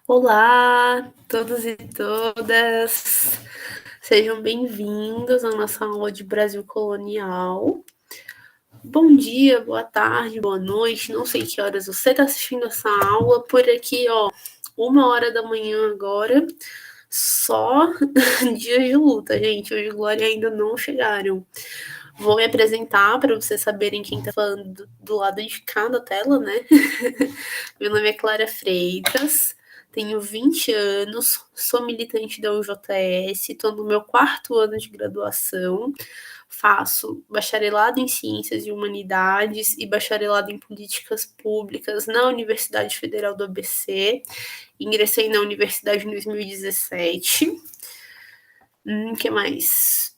Olá, todos e todas. Sejam bem-vindos à nossa aula de Brasil Colonial. Bom dia, boa tarde, boa noite. Não sei que horas você está assistindo essa aula. Por aqui, 1h da manhã agora. Só dias de luta, gente. Hoje Glória ainda não chegaram. Vou me apresentar para vocês saberem quem está falando do lado de cá da tela, né? Meu nome é Clara Freitas, tenho 20 anos, sou militante da UJS, estou no meu 4º ano de graduação, faço bacharelado em Ciências e Humanidades e bacharelado em Políticas Públicas na Universidade Federal do ABC. Ingressei na universidade em 2017. Que mais?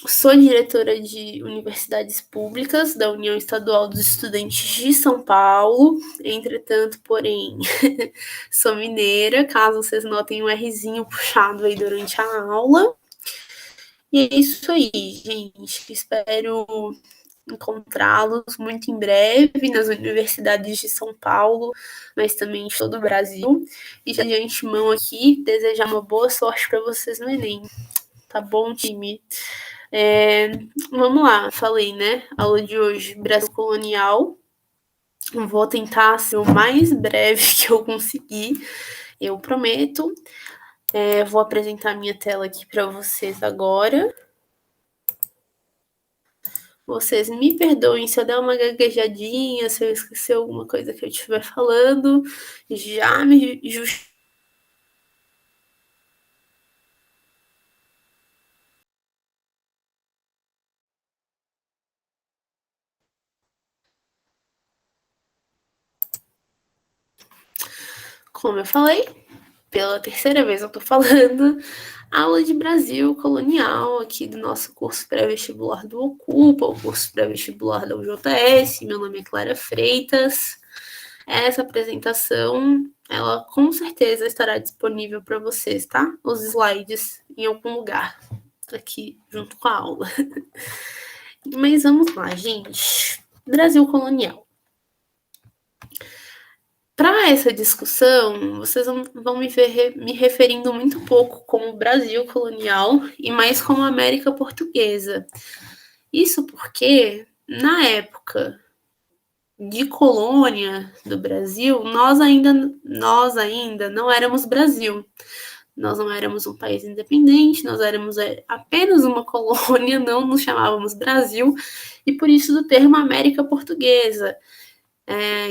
Sou diretora de universidades públicas da União Estadual dos Estudantes de São Paulo. Entretanto, porém, sou mineira, caso vocês notem um Rzinho puxado aí durante a aula. E é isso aí, gente. Espero encontrá-los muito em breve nas universidades de São Paulo, mas também de todo o Brasil. E já de antemão aqui, desejar uma boa sorte para vocês no Enem. Tá bom, time? Vamos lá, falei, né? Aula de hoje, Brasil Colonial. Vou tentar ser o mais breve que eu conseguir, eu prometo. Vou apresentar minha tela aqui para vocês agora. Vocês me perdoem se eu der uma gaguejadinha, se eu esquecer alguma coisa que eu estiver falando. Já me justifico. Como eu falei, pela terceira vez eu tô falando, aula de Brasil Colonial aqui do nosso curso pré-vestibular do Ocupa, o curso pré-vestibular da UJS. Meu nome é Clara Freitas. Essa apresentação, ela com certeza estará disponível para vocês, tá? Os slides em algum lugar aqui junto com a aula. Mas vamos lá, gente. Brasil Colonial. Para essa discussão, vocês vão me ver me referindo muito pouco como Brasil colonial e mais como América Portuguesa. Isso porque, na época de colônia do Brasil, nós ainda não éramos Brasil. Nós não éramos um país independente, nós éramos apenas uma colônia, não nos chamávamos Brasil, e por isso do termo América Portuguesa.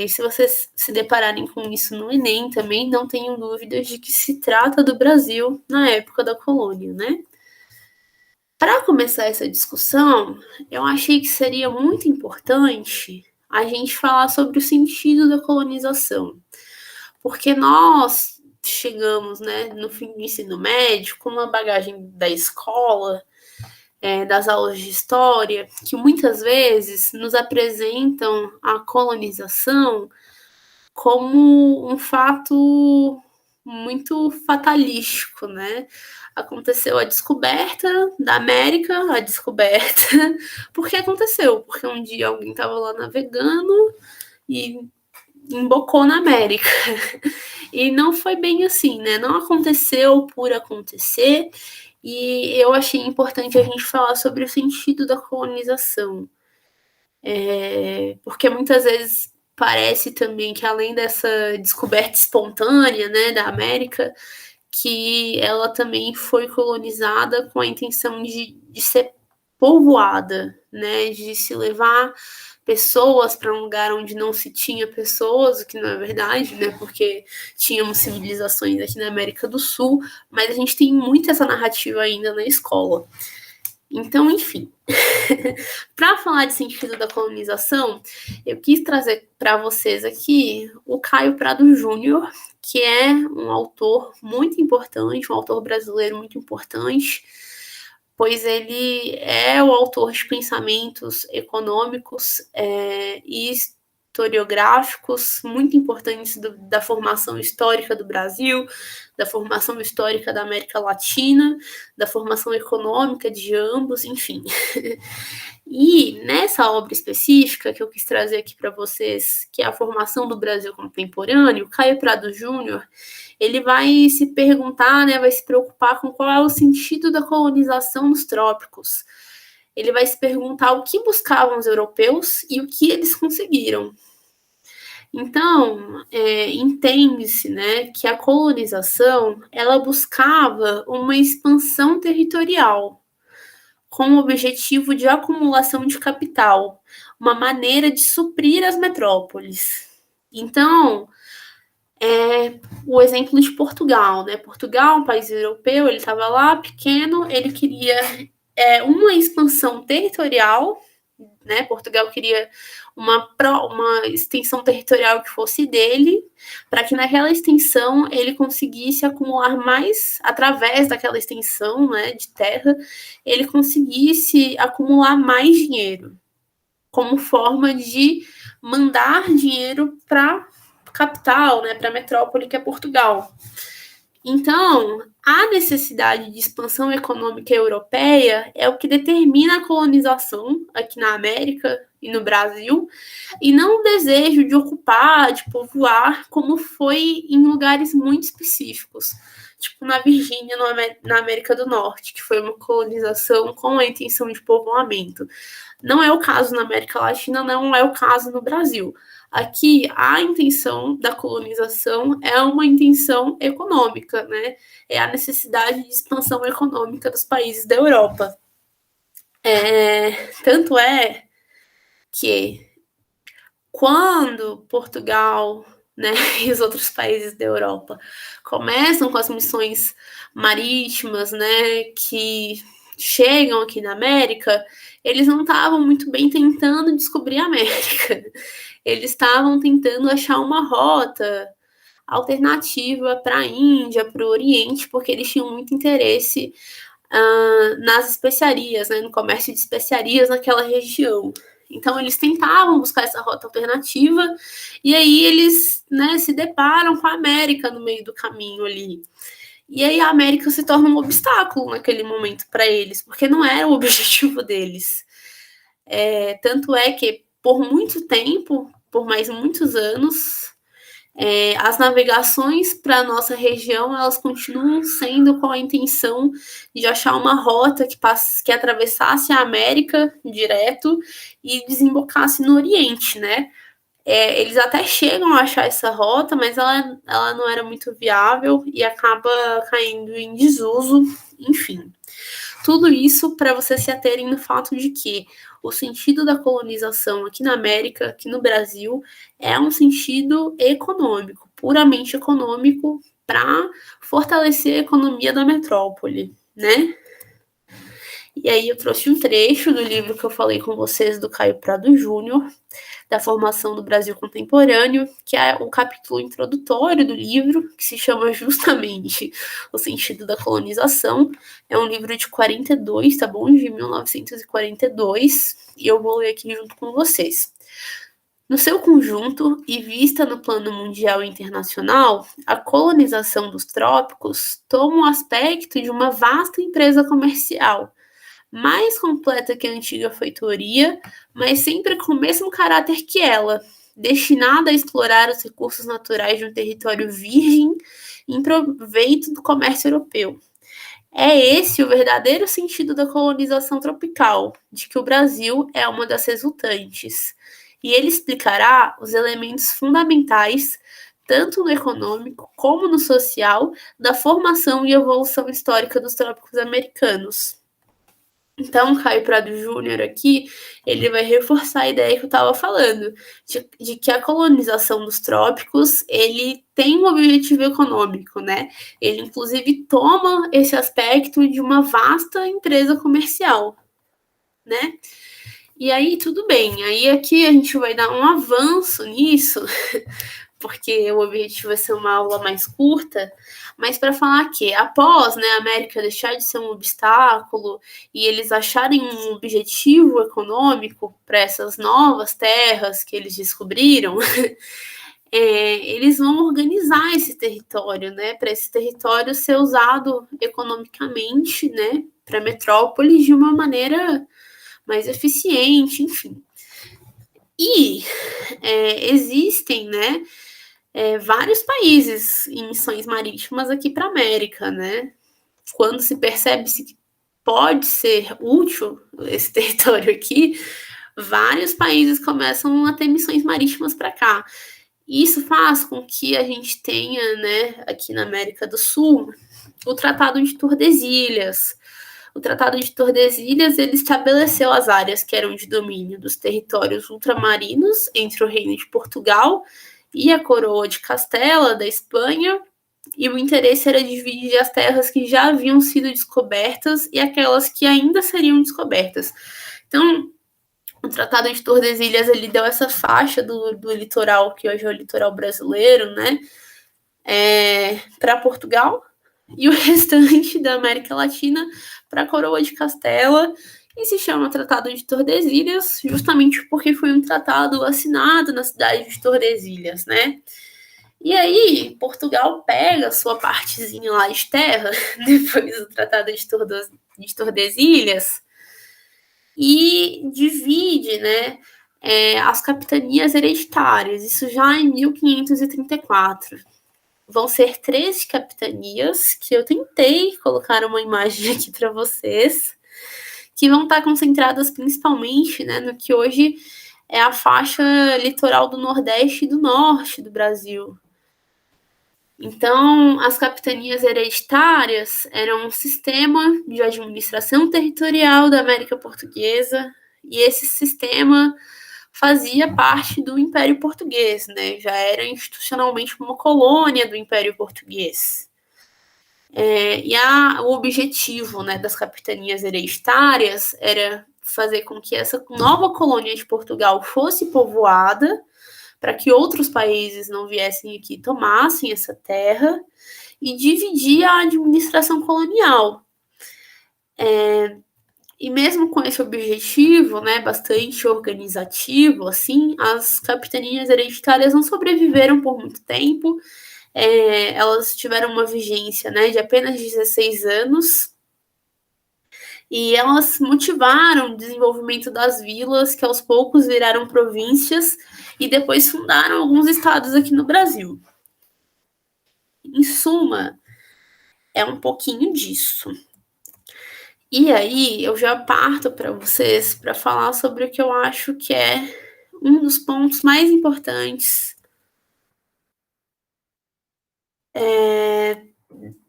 E se vocês se depararem com isso no Enem também, não tenham dúvidas de que se trata do Brasil na época da colônia, né? Para começar essa discussão, eu achei que seria muito importante a gente falar sobre o sentido da colonização, porque nós chegamos, né, no fim do ensino médio com uma bagagem da escola, das aulas de história, que muitas vezes nos apresentam a colonização como um fato muito fatalístico, né? Aconteceu a descoberta da América, a descoberta. Por que aconteceu? Porque um dia alguém estava lá navegando e embocou na América. E não foi bem assim, né? Não aconteceu por acontecer. E eu achei importante a gente falar sobre o sentido da colonização. Porque muitas vezes parece também que além dessa descoberta espontânea, né, da América, que ela também foi colonizada com a intenção de ser povoada, né, de se levar pessoas para um lugar onde não se tinha pessoas, o que não é verdade, né, porque tínhamos civilizações aqui na América do Sul, mas a gente tem muito essa narrativa ainda na escola. Então, enfim, para falar de sentido da colonização, eu quis trazer para vocês aqui o Caio Prado Júnior, que é um autor muito importante, um autor brasileiro muito importante, pois ele é o autor de pensamentos econômicos e historiográficos muito importantes da formação histórica do Brasil, da formação histórica da América Latina, da formação econômica de ambos, enfim. E nessa obra específica que eu quis trazer aqui para vocês, que é a formação do Brasil contemporâneo, Caio Prado Júnior, ele vai se perguntar, né, vai se preocupar com qual é o sentido da colonização nos trópicos. Ele vai se perguntar o que buscavam os europeus e o que eles conseguiram. Então, entende-se, né, que a colonização ela buscava uma expansão territorial com o objetivo de acumulação de capital, uma maneira de suprir as metrópoles. Então, o exemplo de Portugal, né? Portugal, um país europeu, ele estava lá pequeno, ele queria uma expansão territorial, né? Portugal queria uma extensão territorial que fosse dele, para que naquela extensão ele conseguisse acumular mais, através daquela extensão, né, de terra, ele conseguisse acumular mais dinheiro, como forma de mandar dinheiro para capital, né, para a metrópole que é Portugal. Então, a necessidade de expansão econômica europeia é o que determina a colonização aqui na América e no Brasil, e não o desejo de ocupar, de povoar, como foi em lugares muito específicos, tipo na Virgínia, na América do Norte, que foi uma colonização com a intenção de povoamento. Não é o caso na América Latina, não é o caso no Brasil. Aqui, a intenção da colonização é uma intenção econômica, né? É a necessidade de expansão econômica dos países da Europa. Tanto é que quando Portugal, né, e os outros países da Europa começam com as missões marítimas, né, que chegam aqui na América, eles não estavam muito bem tentando descobrir a América. Eles estavam tentando achar uma rota alternativa para a Índia, para o Oriente, porque eles tinham muito interesse nas especiarias, né, no comércio de especiarias naquela região. Então, eles tentavam buscar essa rota alternativa, e aí eles, né, se deparam com a América no meio do caminho ali. E aí a América se torna um obstáculo naquele momento para eles, porque não era o objetivo deles. Tanto é que, por muito tempo, por mais muitos anos, as navegações para a nossa região, elas continuam sendo com a intenção de achar uma rota que atravessasse a América direto e desembocasse no Oriente, né? Eles até chegam a achar essa rota, mas ela não era muito viável e acaba caindo em desuso, enfim. Tudo isso para vocês se aterem no fato de que o sentido da colonização aqui na América, aqui no Brasil, é um sentido econômico, puramente econômico, para fortalecer a economia da metrópole, né? E aí eu trouxe um trecho do livro que eu falei com vocês, do Caio Prado Júnior, da formação do Brasil contemporâneo, que é o capítulo introdutório do livro, que se chama justamente O Sentido da Colonização. É um livro de 42, tá bom? De 1942, e eu vou ler aqui junto com vocês. No seu conjunto, e vista no plano mundial e internacional, a colonização dos trópicos toma o aspecto de uma vasta empresa comercial, mais completa que a antiga feitoria, mas sempre com o mesmo caráter que ela, destinada a explorar os recursos naturais de um território virgem em proveito do comércio europeu. É esse o verdadeiro sentido da colonização tropical, de que o Brasil é uma das resultantes. E ele explicará os elementos fundamentais, tanto no econômico como no social, da formação e evolução histórica dos trópicos americanos. Então, Caio Prado Júnior aqui, ele vai reforçar a ideia que eu estava falando, de que a colonização dos trópicos, ele tem um objetivo econômico, né? Ele, inclusive, toma esse aspecto de uma vasta empresa comercial, né? E aí, tudo bem. Aí, aqui a gente vai dar um avanço nisso, porque o objetivo é ser uma aula mais curta, mas para falar que após, né, a América deixar de ser um obstáculo e eles acharem um objetivo econômico para essas novas terras que eles descobriram, eles vão organizar esse território, né, para esse território ser usado economicamente, né, para metrópoles de uma maneira mais eficiente, enfim. E existem, né, vários países em missões marítimas aqui para a América, né? Quando se percebe que pode ser útil esse território aqui, vários países começam a ter missões marítimas para cá. Isso faz com que a gente tenha, né, aqui na América do Sul, o Tratado de Tordesilhas. O Tratado de Tordesilhas, ele estabeleceu as áreas que eram de domínio dos territórios ultramarinos entre o Reino de Portugal e a Coroa de Castela, da Espanha, e o interesse era dividir as terras que já haviam sido descobertas e aquelas que ainda seriam descobertas. Então, o Tratado de Tordesilhas, ele deu essa faixa do litoral, que hoje é o litoral brasileiro, né, para Portugal, e o restante da América Latina para a Coroa de Castela, e se chama Tratado de Tordesilhas, justamente porque foi um tratado assinado na cidade de Tordesilhas, né? E aí, Portugal pega a sua partezinha lá de terra, depois do Tratado de Tordesilhas, e divide, né, as capitanias hereditárias, isso já em 1534. Vão ser 13 capitanias, que eu tentei colocar uma imagem aqui para vocês, que vão estar concentradas principalmente, né, no que hoje é a faixa litoral do Nordeste e do Norte do Brasil. Então, as capitanias hereditárias eram um sistema de administração territorial da América Portuguesa, e esse sistema fazia parte do Império Português, né? Já era institucionalmente uma colônia do Império Português. O objetivo, né, das capitanias hereditárias era fazer com que essa nova colônia de Portugal fosse povoada, para que outros países não viessem aqui e tomassem essa terra, e dividir a administração colonial. E mesmo com esse objetivo, né, bastante organizativo, assim, as capitanias hereditárias não sobreviveram por muito tempo. Elas tiveram uma vigência, né, de apenas 16 anos, e elas motivaram o desenvolvimento das vilas, que aos poucos viraram províncias, e depois fundaram alguns estados aqui no Brasil. Em suma, é um pouquinho disso. E aí, eu já parto para vocês para falar sobre o que eu acho que é um dos pontos mais importantes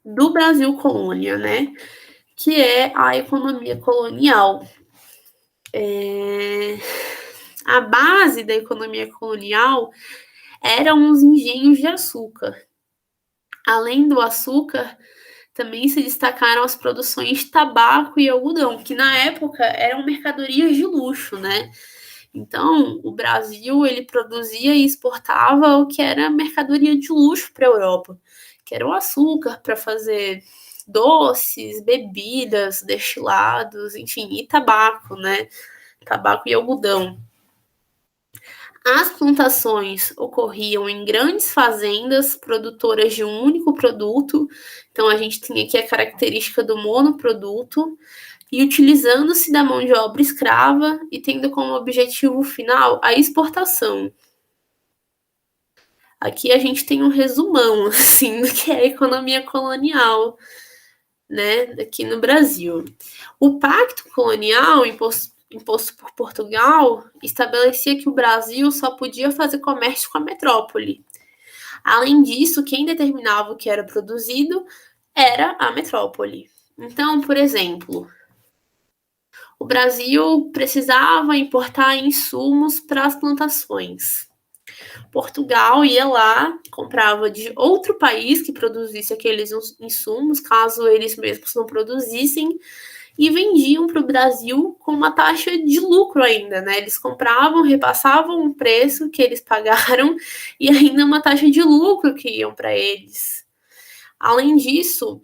do Brasil colônia, né? Que é a economia colonial. A base da economia colonial eram os engenhos de açúcar. Além do açúcar, também se destacaram as produções de tabaco e algodão, que na época eram mercadorias de luxo, né? Então, o Brasil, ele produzia e exportava o que era mercadoria de luxo para a Europa, que era o açúcar para fazer doces, bebidas, destilados, enfim, e tabaco, né? Tabaco e algodão. As plantações ocorriam em grandes fazendas produtoras de um único produto, então a gente tem aqui a característica do monoproduto, e utilizando-se da mão de obra escrava e tendo como objetivo final a exportação. Aqui a gente tem um resumão, assim, do que é a economia colonial, né, aqui no Brasil. O Pacto Colonial, imposto por Portugal, estabelecia que o Brasil só podia fazer comércio com a metrópole. Além disso, quem determinava o que era produzido era a metrópole. Então, por exemplo, o Brasil precisava importar insumos para as plantações. Portugal ia lá, comprava de outro país que produzisse aqueles insumos, caso eles mesmos não produzissem, e vendiam para o Brasil com uma taxa de lucro ainda, né? Eles compravam, repassavam o preço que eles pagaram e ainda uma taxa de lucro que iam para eles. Além disso,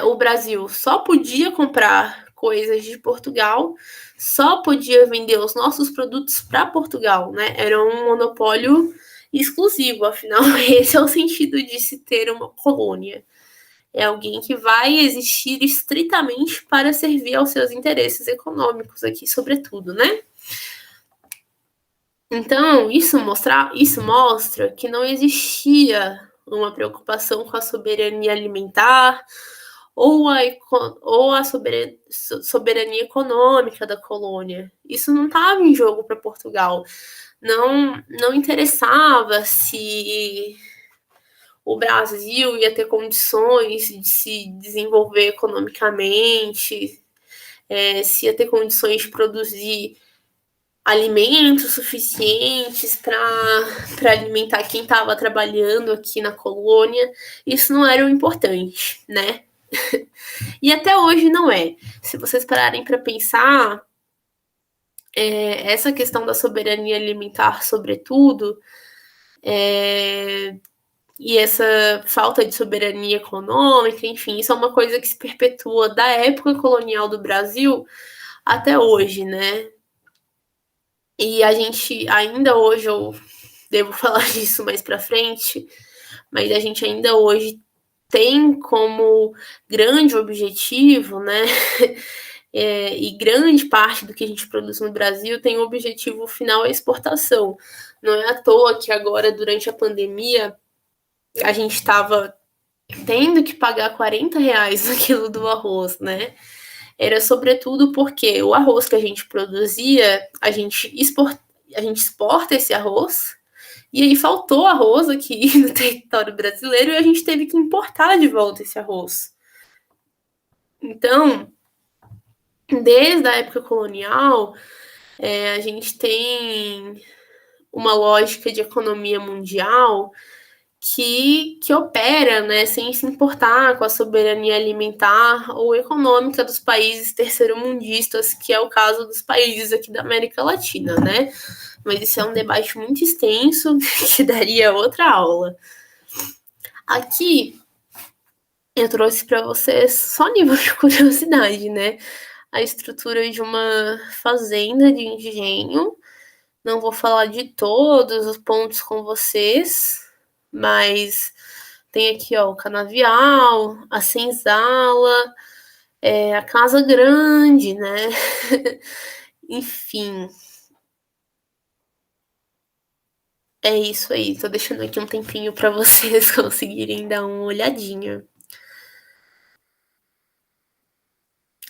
o Brasil só podia comprar coisas de Portugal, só podia vender os nossos produtos para Portugal, né? Era um monopólio exclusivo, afinal, esse é o sentido de se ter uma colônia. É alguém que vai existir estritamente para servir aos seus interesses econômicos aqui, sobretudo, né? Então, isso mostra que não existia uma preocupação com a soberania alimentar ou a soberania econômica da colônia. Isso não estava em jogo para Portugal. Não interessava se o Brasil ia ter condições de se desenvolver economicamente, se ia ter condições de produzir alimentos suficientes para alimentar quem estava trabalhando aqui na colônia. Isso não era o importante, né? E até hoje não é. Se vocês pararem para pensar, essa questão da soberania alimentar, sobretudo, e essa falta de soberania econômica, enfim, isso é uma coisa que se perpetua da época colonial do Brasil até hoje, né? E a gente ainda hoje, eu devo falar disso mais para frente, mas a gente ainda hoje tem como grande objetivo, né? E grande parte do que a gente produz no Brasil tem o objetivo final a exportação. Não é à toa que agora, durante a pandemia, a gente estava tendo que pagar R$ 40 no quilo do arroz, né? Era sobretudo porque o arroz que a gente produzia, a gente exporta esse arroz, e aí faltou arroz aqui no território brasileiro e a gente teve que importar de volta esse arroz. Então, desde a época colonial, a gente tem uma lógica de economia mundial que opera, né, sem se importar com a soberania alimentar ou econômica dos países terceiro-mundistas, que é o caso dos países aqui da América Latina, né? Mas isso é um debate muito extenso que daria outra aula. Aqui eu trouxe para vocês só nível de curiosidade, né? A estrutura de uma fazenda de engenho. Não vou falar de todos os pontos com vocês, mas tem aqui, ó, o canavial, a senzala, a casa grande, né? Enfim. É isso aí. Tô deixando aqui um tempinho para vocês conseguirem dar uma olhadinha.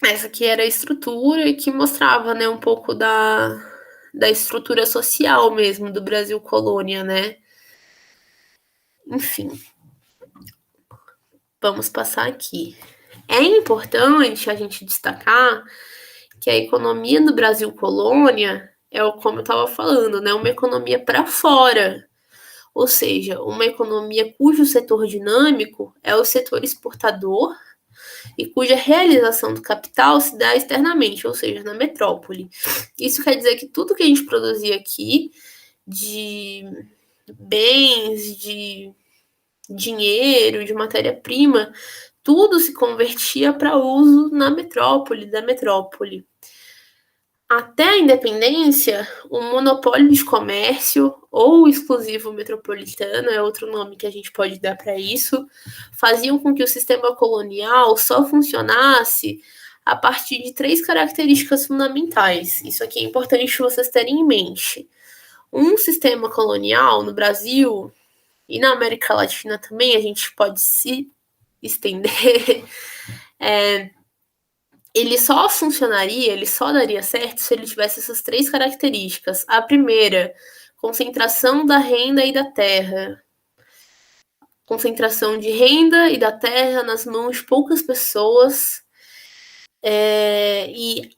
Essa aqui era a estrutura que mostrava, né, um pouco da estrutura social mesmo do Brasil colônia, né? Enfim, vamos passar aqui. É importante a gente destacar que a economia do Brasil colônia como eu estava falando, né, uma economia para fora, ou seja, uma economia cujo setor dinâmico é o setor exportador e cuja realização do capital se dá externamente, ou seja, na metrópole. Isso quer dizer que tudo que a gente produzia aqui, de bens, de dinheiro, de matéria-prima, tudo se convertia para uso na metrópole, da metrópole. Até a independência, o monopólio de comércio ou exclusivo metropolitano, é outro nome que a gente pode dar para isso, faziam com que o sistema colonial só funcionasse a partir de 3 características fundamentais. Isso aqui é importante vocês terem em mente. Um sistema colonial no Brasil e na América Latina também, a gente pode se estender, ele só funcionaria, ele só daria certo se ele tivesse essas 3 características. A primeira, concentração da renda e da terra. Concentração de renda e da terra nas mãos de poucas pessoas. E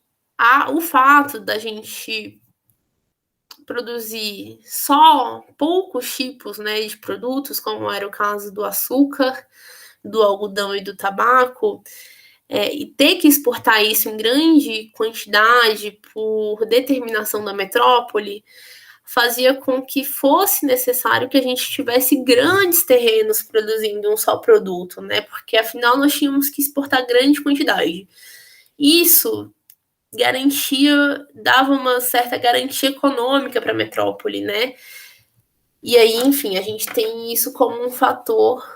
o fato da gente produzir só poucos tipos, né, de produtos, como era o caso do açúcar, do algodão e do tabaco, e ter que exportar isso em grande quantidade por determinação da metrópole, fazia com que fosse necessário que a gente tivesse grandes terrenos produzindo um só produto, né? Porque afinal nós tínhamos que exportar grande quantidade. Isso dava uma certa garantia econômica para a metrópole, né? E aí, enfim, a gente tem isso como um fator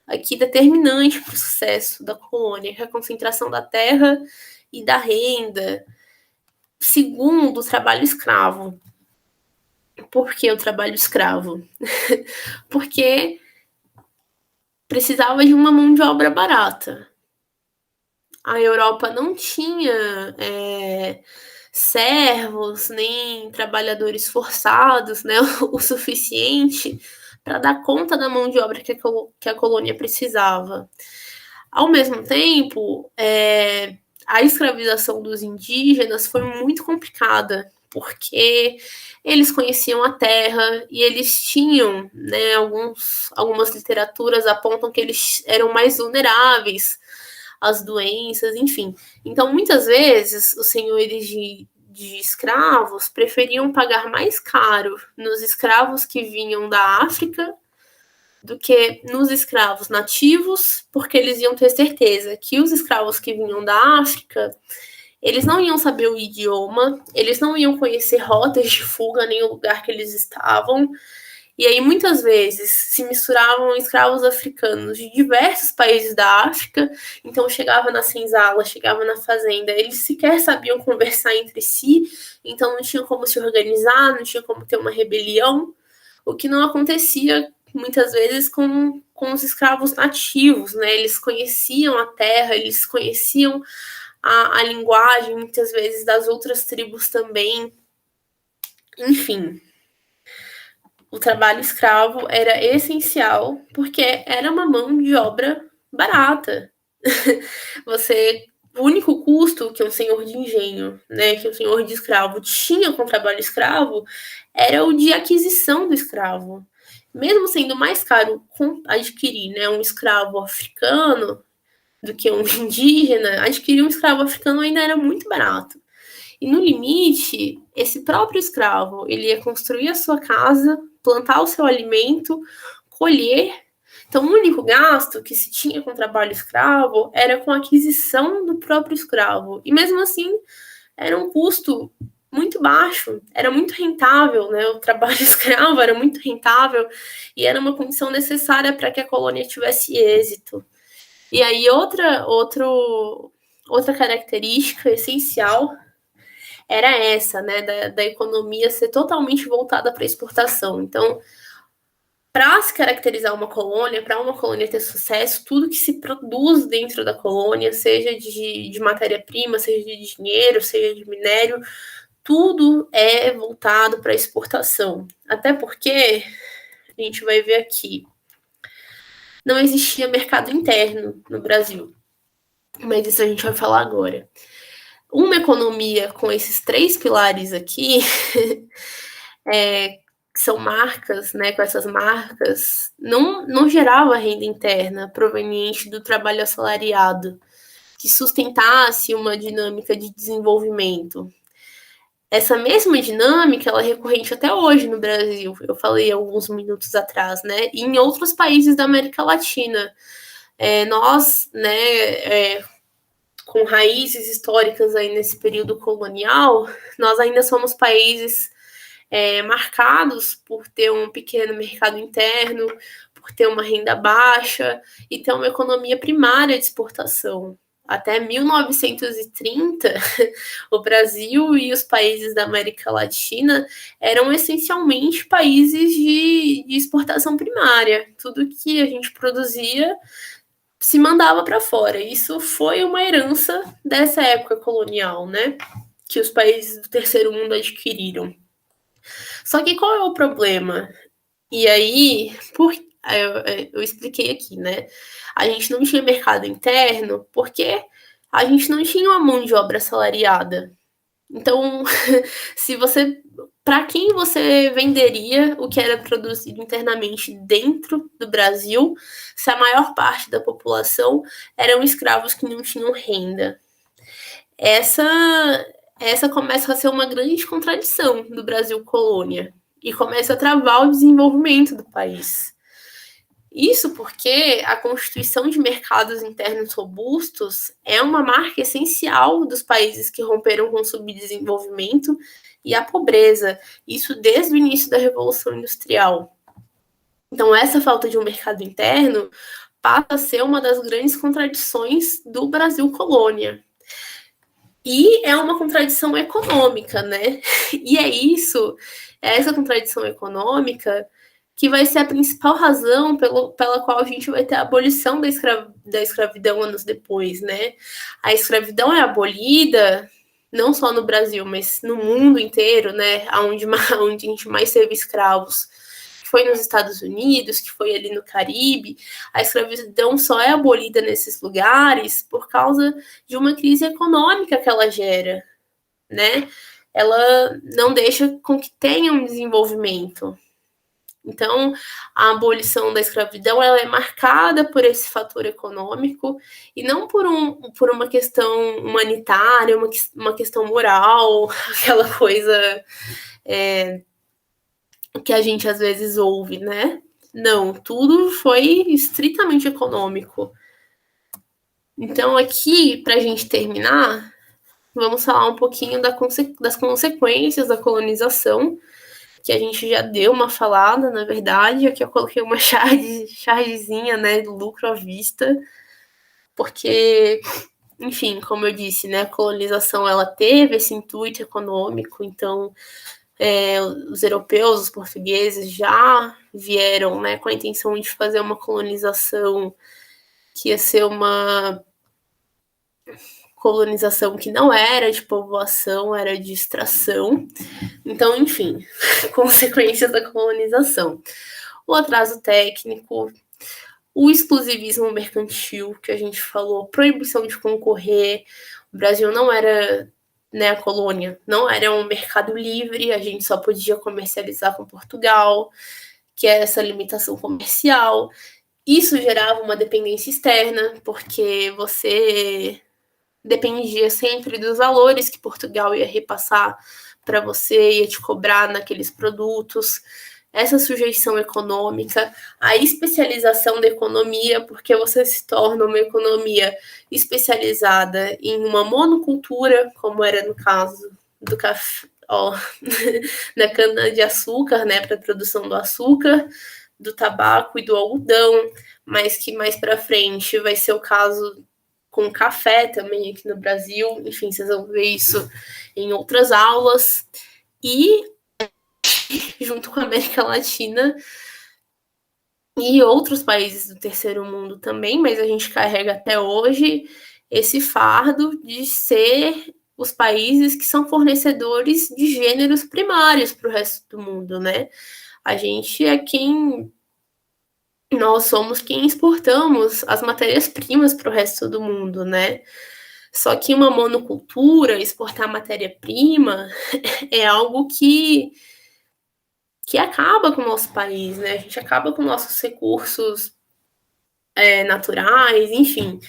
aqui determinante para o sucesso da colônia, que é a concentração da terra e da renda. Segundo, o trabalho escravo. Por que o trabalho escravo? Porque precisava de uma mão de obra barata. A Europa não tinha servos nem trabalhadores forçados, né, o suficiente para dar conta da mão de obra que a colônia precisava. Ao mesmo tempo, a escravização dos indígenas foi muito complicada, porque eles conheciam a terra e eles tinham, né, algumas literaturas apontam que eles eram mais vulneráveis às doenças, enfim. Então, muitas vezes, os senhores de escravos preferiam pagar mais caro nos escravos que vinham da África do que nos escravos nativos, porque eles iam ter certeza que os escravos que vinham da África, eles não iam saber o idioma, eles não iam conhecer rotas de fuga nem o lugar que eles estavam, e aí muitas vezes se misturavam escravos africanos de diversos países da África, então chegava na senzala, chegava na fazenda, eles sequer sabiam conversar entre si, então não tinha como se organizar, não tinha como ter uma rebelião, o que não acontecia muitas vezes com os escravos nativos, né? Eles conheciam a terra, eles conheciam a linguagem, muitas vezes, das outras tribos também. Enfim, o trabalho escravo era essencial porque era uma mão de obra barata. O único custo que um senhor de engenho, né, que um senhor de escravo tinha com o trabalho escravo era o de aquisição do escravo. Mesmo sendo mais caro adquirir, né, um escravo africano do que um indígena, adquirir um escravo africano ainda era muito barato. E no limite, esse próprio escravo, ele ia construir a sua casa, plantar o seu alimento, colher. Então, o único gasto que se tinha com o trabalho escravo era com a aquisição do próprio escravo. E mesmo assim, era um custo muito baixo, era muito rentável, né? O trabalho escravo era muito rentável e era uma condição necessária para que a colônia tivesse êxito. E aí, outra característica essencial era essa, né, da economia ser totalmente voltada para a exportação. Então, para se caracterizar uma colônia, para uma colônia ter sucesso, tudo que se produz dentro da colônia, seja de matéria-prima, seja de dinheiro, seja de minério, tudo é voltado para a exportação. Até porque, a gente vai ver aqui, não existia mercado interno no Brasil. Mas isso a gente vai falar agora. Uma economia com esses 3 pilares aqui, que são marcas, né, com essas marcas, não gerava renda interna proveniente do trabalho assalariado, que sustentasse uma dinâmica de desenvolvimento. Essa mesma dinâmica, ela é recorrente até hoje no Brasil, eu falei alguns minutos atrás, né, e em outros países da América Latina. Nós, né, com raízes históricas aí nesse período colonial, nós ainda somos países marcados por ter um pequeno mercado interno, por ter uma renda baixa e ter uma economia primária de exportação. Até 1930, o Brasil e os países da América Latina eram essencialmente países de exportação primária. Tudo que a gente produzia se mandava para fora. Isso foi uma herança dessa época colonial, né? Que os países do terceiro mundo adquiriram. Só que qual é o problema? E aí, eu expliquei aqui, né? A gente não tinha mercado interno porque a gente não tinha uma mão de obra assalariada. Então, para quem você venderia o que era produzido internamente dentro do Brasil, se a maior parte da população eram escravos que não tinham renda? Essa começa a ser uma grande contradição do Brasil colônia e começa a travar o desenvolvimento do país. Isso porque a constituição de mercados internos robustos é uma marca essencial dos países que romperam com o subdesenvolvimento e a pobreza, isso desde o início da Revolução Industrial. Então, essa falta de um mercado interno passa a ser uma das grandes contradições do Brasil colônia. E é uma contradição econômica, né? E é essa contradição econômica que vai ser a principal razão pela qual a gente vai ter a abolição da escravidão anos depois, né? A escravidão é abolida não só no Brasil, mas no mundo inteiro, né? Onde a gente mais teve escravos, que foi nos Estados Unidos, que foi ali no Caribe. A escravidão só é abolida nesses lugares por causa de uma crise econômica que ela gera, né? Ela não deixa com que tenha um desenvolvimento. Então, a abolição da escravidão ela é marcada por esse fator econômico e não por uma questão humanitária, uma questão moral, aquela coisa que a gente às vezes ouve, né? Não, tudo foi estritamente econômico. Então, aqui, para a gente terminar, vamos falar um pouquinho das consequências da colonização, que a gente já deu uma falada, na verdade. Aqui eu coloquei uma chargezinha, né, do lucro à vista, porque, enfim, como eu disse, né, a colonização ela teve esse intuito econômico, então os europeus, os portugueses já vieram, né, com a intenção de fazer uma colonização que ia ser uma colonização que não era de povoação, era de extração. Então, enfim, consequências da colonização. O atraso técnico, o exclusivismo mercantil, que a gente falou, proibição de concorrer. O Brasil não era, né, a colônia, não era um mercado livre, a gente só podia comercializar com Portugal, que é essa limitação comercial. Isso gerava uma dependência externa, porque você dependia sempre dos valores que Portugal ia repassar para você, ia te cobrar naqueles produtos. Essa sujeição econômica, a especialização da economia, porque você se torna uma economia especializada em uma monocultura, como era no caso do café, da cana-de-açúcar, né, para a produção do açúcar, do tabaco e do algodão, mas que mais para frente vai ser o caso com café também aqui no Brasil. Enfim, vocês vão ver isso em outras aulas. E junto com a América Latina e outros países do terceiro mundo também, mas a gente carrega até hoje esse fardo de ser os países que são fornecedores de gêneros primários para o resto do mundo, né? A gente é nós somos quem exportamos as matérias-primas para o resto do mundo, né? Só que uma monocultura, exportar matéria-prima, é algo que acaba com o nosso país, né? A gente acaba com nossos recursos naturais, enfim,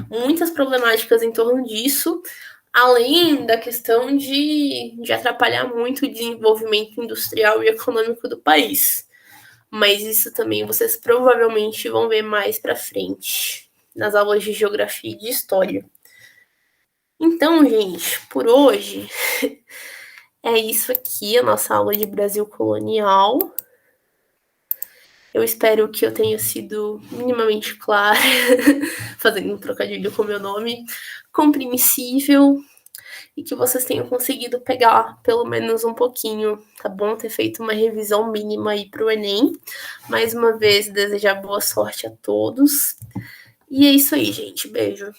muitas problemáticas em torno disso, além da questão de atrapalhar muito o desenvolvimento industrial e econômico do país. Mas isso também vocês provavelmente vão ver mais para frente, nas aulas de geografia e de história. Então, gente, por hoje é isso aqui, a nossa aula de Brasil colonial. Eu espero que eu tenha sido minimamente clara, fazendo um trocadilho com o meu nome, compreensível, e que vocês tenham conseguido pegar pelo menos um pouquinho, tá bom? Ter feito uma revisão mínima aí para o Enem. Mais uma vez, desejar boa sorte a todos. E é isso aí, gente. Beijo.